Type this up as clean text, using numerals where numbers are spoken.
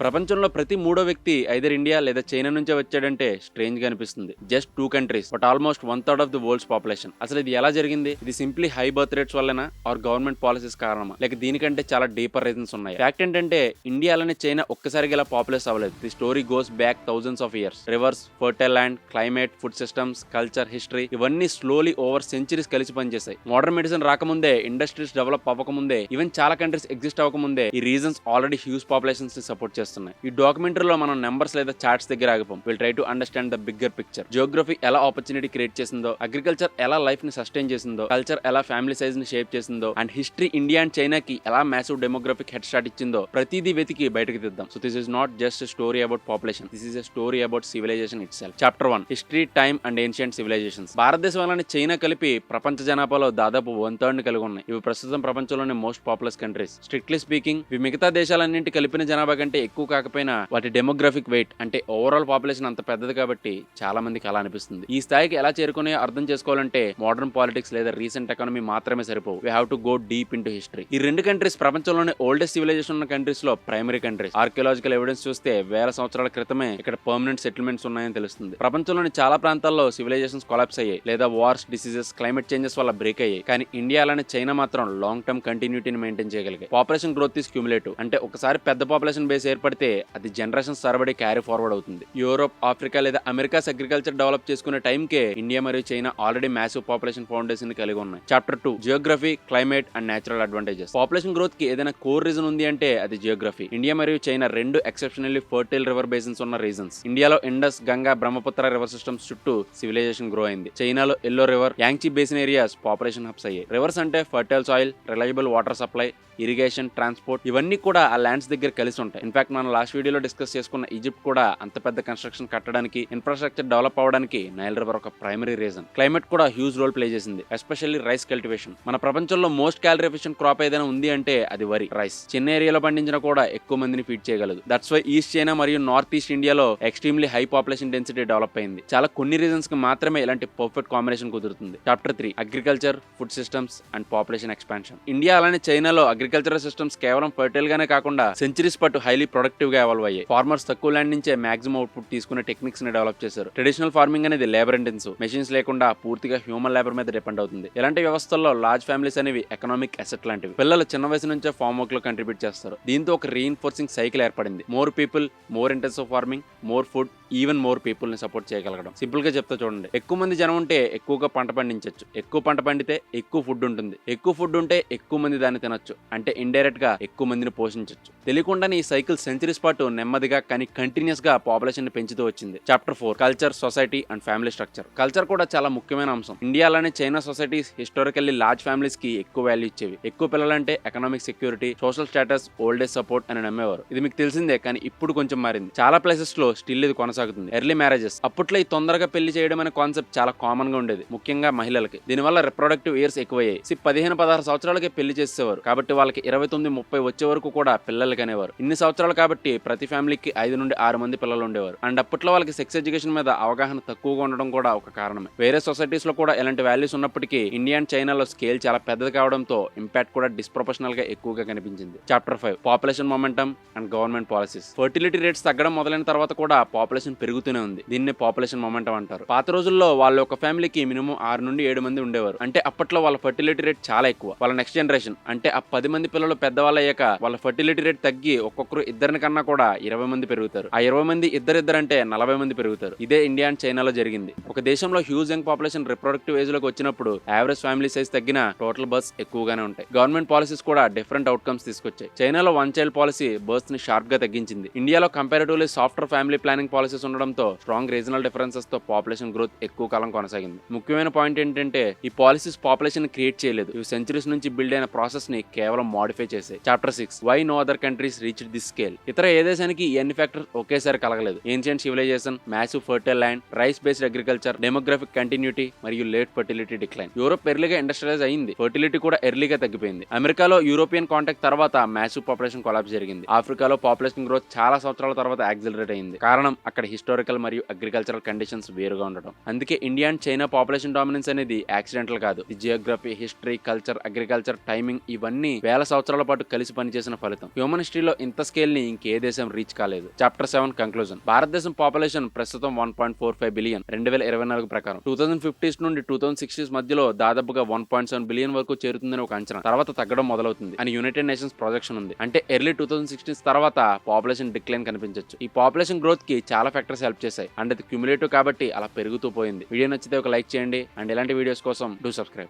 ప్రపంచంలో ప్రతి మూడో వ్యక్తి ఐదర్ ఇండియా లేదా చైనా నుంచే వచ్చాడంటే స్ట్రేంజ్ గా అనిపిస్తుంది. Just 2 countries but almost 1/3 of the world's population. అసలు ఇది ఎలా జరిగింది? ఇది సింప్లీ హై బర్త్ రేట్స్ వల్లనా ఆర్ గవర్నమెంట్ పాలసీస్ కారణమా, లేక దీనికంటే చాలా డీపర్ రీజన్స్ ఉన్నాయి? ఫ్యాక్ట్ ఏంటంటే ఇండియా అలానే చైనా ఒక్కసారిగా ఇలా పాపులేస్ అవ్వలేదు. The story goes back thousands of years. Rivers, fertile land, climate, food systems, culture, history ఇవన్నీ స్లోలీ ఓవర్ సెంచరీస్ కలిసి పనిచేశాయి. మోడర్న్ మెడిసిన్ రాకముందే, ఇండస్ట్రీస్ డెవలప్ అవ్వకముందే, ఈవెన్ చాలా కంట్రీస్ ఎగ్జిస్ట్ అవ్వకముందే ఈ రీజన్స్ ఆల్రెడీ హ్యూజ్ పాపులేషన్స్ ని సపోర్ట్ చేస్తున్నాయి. ఈ డాక్యుమెంటరీలో మనం నెంబర్స్ లేదా చార్ట్స్ దగ్గర ఆగిపోం. Will try to understand the bigger picture. Geography ఎలా ఆపర్చునిటీ క్రియేట్ చేసిందో, అగ్రికల్చర్ ఎలా లైఫ్ ని సస్టైన్ చేసిందో, కల్చర్ ఎలా ఫ్యామిలీ సైజ్ ని షేప్ చేసిందో, అండ్ హిస్టరీ ఇండియా అండ్ చైనాకి ఎలా మ్యాసివ్ డెమోగ్రఫిక్ హెడ్ స్టార్ట్ ఇచ్చిందో ప్రతిదీ వెతికి బయటకు తీద్దాం. So this is not just story about population, this is a story about civilization itself. Chapter 1, history, time and ancient civilizations. Bharatadesham అలానే China కలిపి ప్రపంచ జనాభాలో దాదాపు 1/3 కలిగి ఉన్నాయి. ఇవి ప్రస్తుతం ప్రపంచంలోని most populous countries. Strictly speaking ఇవి మిగతా దేశాలన్నింటి కలిపిన జనాభా కంటే ఎక్కువ కాకపోయినా వాటి డెమోగ్రఫిక్ వెయిట్ అంటే ఓవరాల్ పాపులేషన్ అంత పెద్దది కాబట్టి చాలా మందికి అలా అనిపిస్తుంది. ఈ స్థాయికి ఎలా చేరుకునే అర్థం చేసుకోవాలంటే మోడర్న్ పాలిటిక్స్ లేదా రీసెంట్ ఎకానమీ మాత్రమే సరిపోవు. We have to go deep into history. ఈ రెండు కంట్రీస్ ప్రపంచంలోనే ఓల్డెస్ట్ సివిలైజేషన్ ఉన్న కంట్రీస్ లో ప్రైమరీ కంట్రీస్. ఆర్కియలాజికల్ ఎవిడెన్స్ చూస్తే వేల సంవత్సరాల క్రితమే ఇక్కడ పర్మనెంట్ సెటిల్మెంట్స్ ఉన్నాయని తెలుస్తుంది. ప్రపంచంలోని చాలా ప్రాంతాల్లో సివిలైజేషన్స్ కొలాప్స్ అయ్యాయి లేదా వార్స్, డిసీజెస్, క్లైమేట్ చేంజెస్ వల్ల బ్రేక్ అయ్యాయి. కానీ ఇండియా అలానే చైనా మాత్రం లాంగ్ టర్మ్ కంటిన్యూటీని మెయింటైన్ చేయగలిగాయి. Population growth is cumulative. అంటే ఒకసారి పెద్ద పాపులేషన్ బేస్ ఏర్పడితే అది జనరేషన్స్ తరబడి క్యారీ ఫార్వర్డ్ అవుతుంది. యూరోప్, ఆఫ్రికా లేదా అమెరికాస్ అగ్రికల్చర్ డెవలప్ చేసుకునే టైంకే ఇండియా మరియు China already massive population foundation కలిగి ఉన్నాయి. Chapter 2, geography, climate and natural advantages. Population growth కి ఏదైనా కోర్ రీజన్ ఉంది అంటే అది జియోగ్రఫీ. ఇండియా మరియు చైనా రెండు ఎక్సెప్షనల్లీ ఫర్టైల్ రివర్ బేసిన్స్ ఉన్న రీజన్స్. ఇండియాలో ఇండస్, గంగా, బ్రహ్మపుత్ర రివర్ సిస్టమ్స్ చుట్టూ సివిలైజేషన్ గ్రో అయింది. చైనాలో yellow river, Yangtze basin areas population hubs అయ్యాయి. రివర్స్ అంటే fertile soil, reliable water supply, irrigation, transport ఇవన్నీ కూడా ఆ ల్యాండ్స్ దగ్గర కలిసి ఉంటాయి. ఇన్ఫాక్ట్ మనం లాస్ట్ వీడియోలో డిస్కస్ చేసుకున్న ఈజిప్ట్ కూడా అంత పెద్ద కన్స్ట్రక్షన్ కట్టడానికి, ఇన్ఫ్రాస్ట్రక్చర్ డెవలప్ అవ్వడానికి నైల్ రివర్ ఒక ప్రైమరీ రీజన్. క్లైమేట్ కూడా హ్యూజ్ రోల్ ప్లే చేసింది, ఎస్పెషల్లీ రైస్ కల్టివేషన్. మన ప్రపంచంలో మోస్ట్ క్యాలరీ ఎఫిషియెంట్ క్రాప్ ఏదైనా ఉంది అంటే అది వరి, రైస్. చిన్న ఏరియాలో పండించినా కూడా ఎక్కువ మందిని ఫీడ్ చేయగలదు. దట్స్ వై ఈస్ట్ చైనా మరియు నార్త్ ఈస్ట్ ఇండియాలో extremely high population density develop అయింది. చాలా కొన్ని రీజన్స్ కి మాత్రమే ఇలాంటి పర్ఫెక్ట్ కాంబినేషన్ కుదురుతుంది. Chapter 3, agriculture, food systems and population expansion. India అలానే చైనాలో అగ్రికల్చరల్ సిస్టమ్స్ కేవలం ఫర్టైల్ గానే కాకుండా సెంచరీస్ పాటు హైలీ ప్రొడక్టివ్ గా ఎవాల్వ్ అయ్యాయి. ఫార్మర్స్ తక్కువ ల్యాండ్ నుంచే మాక్సిమం అవుట్పుట్ తీసుకునే టెక్నిక్స్ ని డెవలప్ చేశారు. ట్రెడిషనల్ ఫార్మింగ్ అనేది లేబర్ ఇంటెన్సివ్, మెషిన్స్ లేకుండా పూర్తిగా హ్యూమన్ లేబర్ మీద డిపెండ్ అవుతుంది. ఇలాంటి వ్యవస్థల్లో లార్జ్ ఫ్యామిలీస్ అనేవి ఎకనామిక్ అసెట్ లాంటివి. పిల్లలు చిన్న వయసు నుంచే ఫార్మ్ వర్క్ లో కంట్రిబ్యూట్ చేస్తారు. దీంతో ఒక రీఇన్ఫోర్సింగ్ సైకిల్ ఏర్పడింది. More people, more intensive farming, more food, even more people ని సపోర్ట్ చేయగలగడం. సింపుల్ గా చెప్తా చూడండి, ఎక్కువ మంది జనం ఉంటే ఎక్కువగా పంట పండించవచ్చు. ఎక్కువ పంట పండితే ఎక్కువ ఫుడ్ ఉంటుంది. ఎక్కువ ఫుడ్ ఉంటే ఎక్కువ మంది దాన్ని తినొచ్చు. అంటే ఇండైరెక్ట్ గా ఎక్కువ మందిని పోషించవచ్చు. తెలియకుండానే ఈ సైకిల్ సెంచరీస్ పాటు నెమ్మదిగా కానీ కంటిన్యూస్ గా పాపులేషన్ ని పెంచుతూ వచ్చింది. Chapter 4, culture, society and family structure. Culture కూడా చాలా ముఖ్యమైన అంశం. ఇండియాలోనే China societies historically large families కి ఎక్కువ వాల్యూ ఇచ్చేవి. ఎక్కువ పిల్లలంటే economic security, social status, old age support అని నమ్మేవారు. ఇది మీకు తెలిసిందే, కానీ ఇప్పుడు కొంచెం మారింది. చాలా ప్లేసెస్ లో స్టిల్ ఇది కొనసాగుతుంది. Early marriages. అప్పట్లో ఈ తొందరగా పెళ్లి చేయడం అనే కాన్సెప్ట్ చాలా కామన్ గా ఉండేది, ముఖ్యంగా మహిళలకి. దీనివల్ల రిప్రొడక్టివ్ ఇయర్స్ ఎక్కువయ్యాయి. 15-16 సంవత్సరాలకే పెళ్లి చేసేవారు. కాబట్టి వాళ్ళకి 29-30 వచ్చే వరకు కూడా పిల్లలకి అనేవారు. ఇన్ని సంవత్సరాలు కాబట్టి ప్రతి ఫ్యామిలీకి 5 నుండి 6 మంది పిల్లలు ఉండేవారు. అండ్ అప్పట్లో వాళ్ళకి సెక్స్ ఎడ్యుకేషన్ మీద అవగాహన తక్కువగా ఉండడం కూడా ఒక కారణమే. వేరే సొసైటీస్ లో కూడా ఇలాంటి వాల్యూస్ ఉన్నప్పటికీ ఇండియా అండ్ చైనాలో స్కేల్ చాలా పెద్దది కావడంతో ఇంపాక్ట్ కూడా డిస్ప్రొపోర్షనల్ గా ఎక్కువగా కనిపించింది. Chapter 5, population momentum and government policies. Fertility rates తగ్గడం మొదలైన తర్వాత కూడా పాపులేషన్ పెరుగుతూనే ఉంది. దీన్ని పాపులేషన్ మొమెంటం అంటారు. పాత రోజుల్లో వాళ్ళ ఒక ఫ్యామిలీకి మినిమం 6 నుండి 7 మంది ఉండేవారు. అంటే అప్పట్లో వాళ్ళ ఫర్టిలిటీ రేట్ చాలా ఎక్కువ. వాళ్ళ నెక్స్ట్ జనరేషన్ అంటే ఆ 10 మంది పిల్లలు పెద్దవాళ్ళు అయ్యాక వాళ్ళ ఫర్టిలిటీ రేట్ తగ్గి ఒక్కొక్కరు ఇద్దరిని కన్నా కూడా 20 మంది పెరుగుతారు. ఆ 20 మంది ఇద్దరిద్దరంటే 40 మంది పెరుగుతారు. ఇదే ఇండియా అండ్ చైనాలో జరిగింది. ఒక దేశంలో huge young population reproductive age లోకి వచ్చినప్పుడు యావరేజ్ ఫ్యామిలీ సైజ్ తగ్గిన టోటల్ బర్త్స్ ఎక్కువగానే ఉంటాయి. గవర్నమెంట్ పాలసీస్ కూడా డిఫరెంట్ అవుట్కమ్స్ తీసుకొచ్చాయి. చైనాలో 1 చైల్డ్ పాలసీ బర్త్స్ ని షార్ప్ గా తగ్గించింది. ఇండియాలో comparatively software family planning policies ఉండడంతో స్ట్రాంగ్ రీజనల్ డిఫరెన్సెస్ తో పాపులేషన్ గ్రోత్ ఎక్కువ కాలం కొనసాగింది. ముఖ్యమైన పాయింట్ ఏంటంటే ఈ పాలసీస్ పాపులేషన్ క్రియేట్ చేయలేదు. ఇవి సెంచరీస్ నుంచి బిల్డ్ అయిన ప్రాసెస్ ని కేవలం మోడిఫై చేసాయి. Chapter 6, why no other countries reached this scale. ఇతర ఏ దేశానికి ఈ అన్ని ఫ్యాక్టర్స్ ఒకేసారి కలగలేదు. Ancient civilization, massive fertile land, rice based agriculture, demographic continuity మరియు లేట్ ఫర్టిలిటీ డిక్లైన్. యూరోప్ ఎర్లీగా ఇండస్ట్రియలైజ్ అయింది. ఫర్టిలిటీ కూడా ఎర్లీగా తగ్గిపోయింది. అమెరికాలో యూరోపియన్ కాంటాక్ట్ తర్వాత మ్యాసివ్ పాపులేషన్ కొలాప్స్ జరిగింది. ఆఫ్రికాలో పాపులేషన్ గ్రోత్ చాలా సంవత్సరాల తర్వాత యాక్సిలరేట్ అయింది. కారణం అక్కడ హిస్టారికల్ మరియు అగ్రికల్చరల్ కండిషన్స్ వేరుగా ఉండడం. అందుకే India and China population dominance అనేది యాక్సిడెంటల్ కాదు. ఇది Geography, history, culture, agriculture, timing ఇవన్నీ వేల సంవత్సరాల పాటు కలిసి పనిచేసిన ఫలితం. హ్యూమన్ హిస్టరీలో ఇంత స్కేల్ ని ఇంకే దేశం రీచ్ కాలేదు. Chapter 7 conclusion. భారతదేశం పాపులేషన్ ప్రస్తుతం 1.45 బిలియన్ 2024 ప్రకారం. 2050s నుండి 2060s మధ్యలో దాదాపుగా 1.7 బిలియన్ వరకు చేరుతుందని ఒక అంచనా. తర్వాత తగ్గడం మొదలవుతుంది అని యునైటెడ్ నేషన్స్ ప్రొజెక్షన్ ఉంది. అంటే ఎర్లీ 2060s తర్వాత పాపులేషన్ డిక్లైన్ కనిపించవచ్చు. ఈ పాపులేషన్ గ్రోత్ కి చాలా ఫ్యాక్టర్స్ హెల్ప్ చేశాయి అండ్ అది క్యుములేటివ్ కాబట్టి అలా పెరుగుతూ పోయింది. వీడియో నచ్చితే ఒక లైక్ చేయండి అండ్ ఇలాంటి వీడియోస్ కోసం డూ సబ్స్క్రైబ్.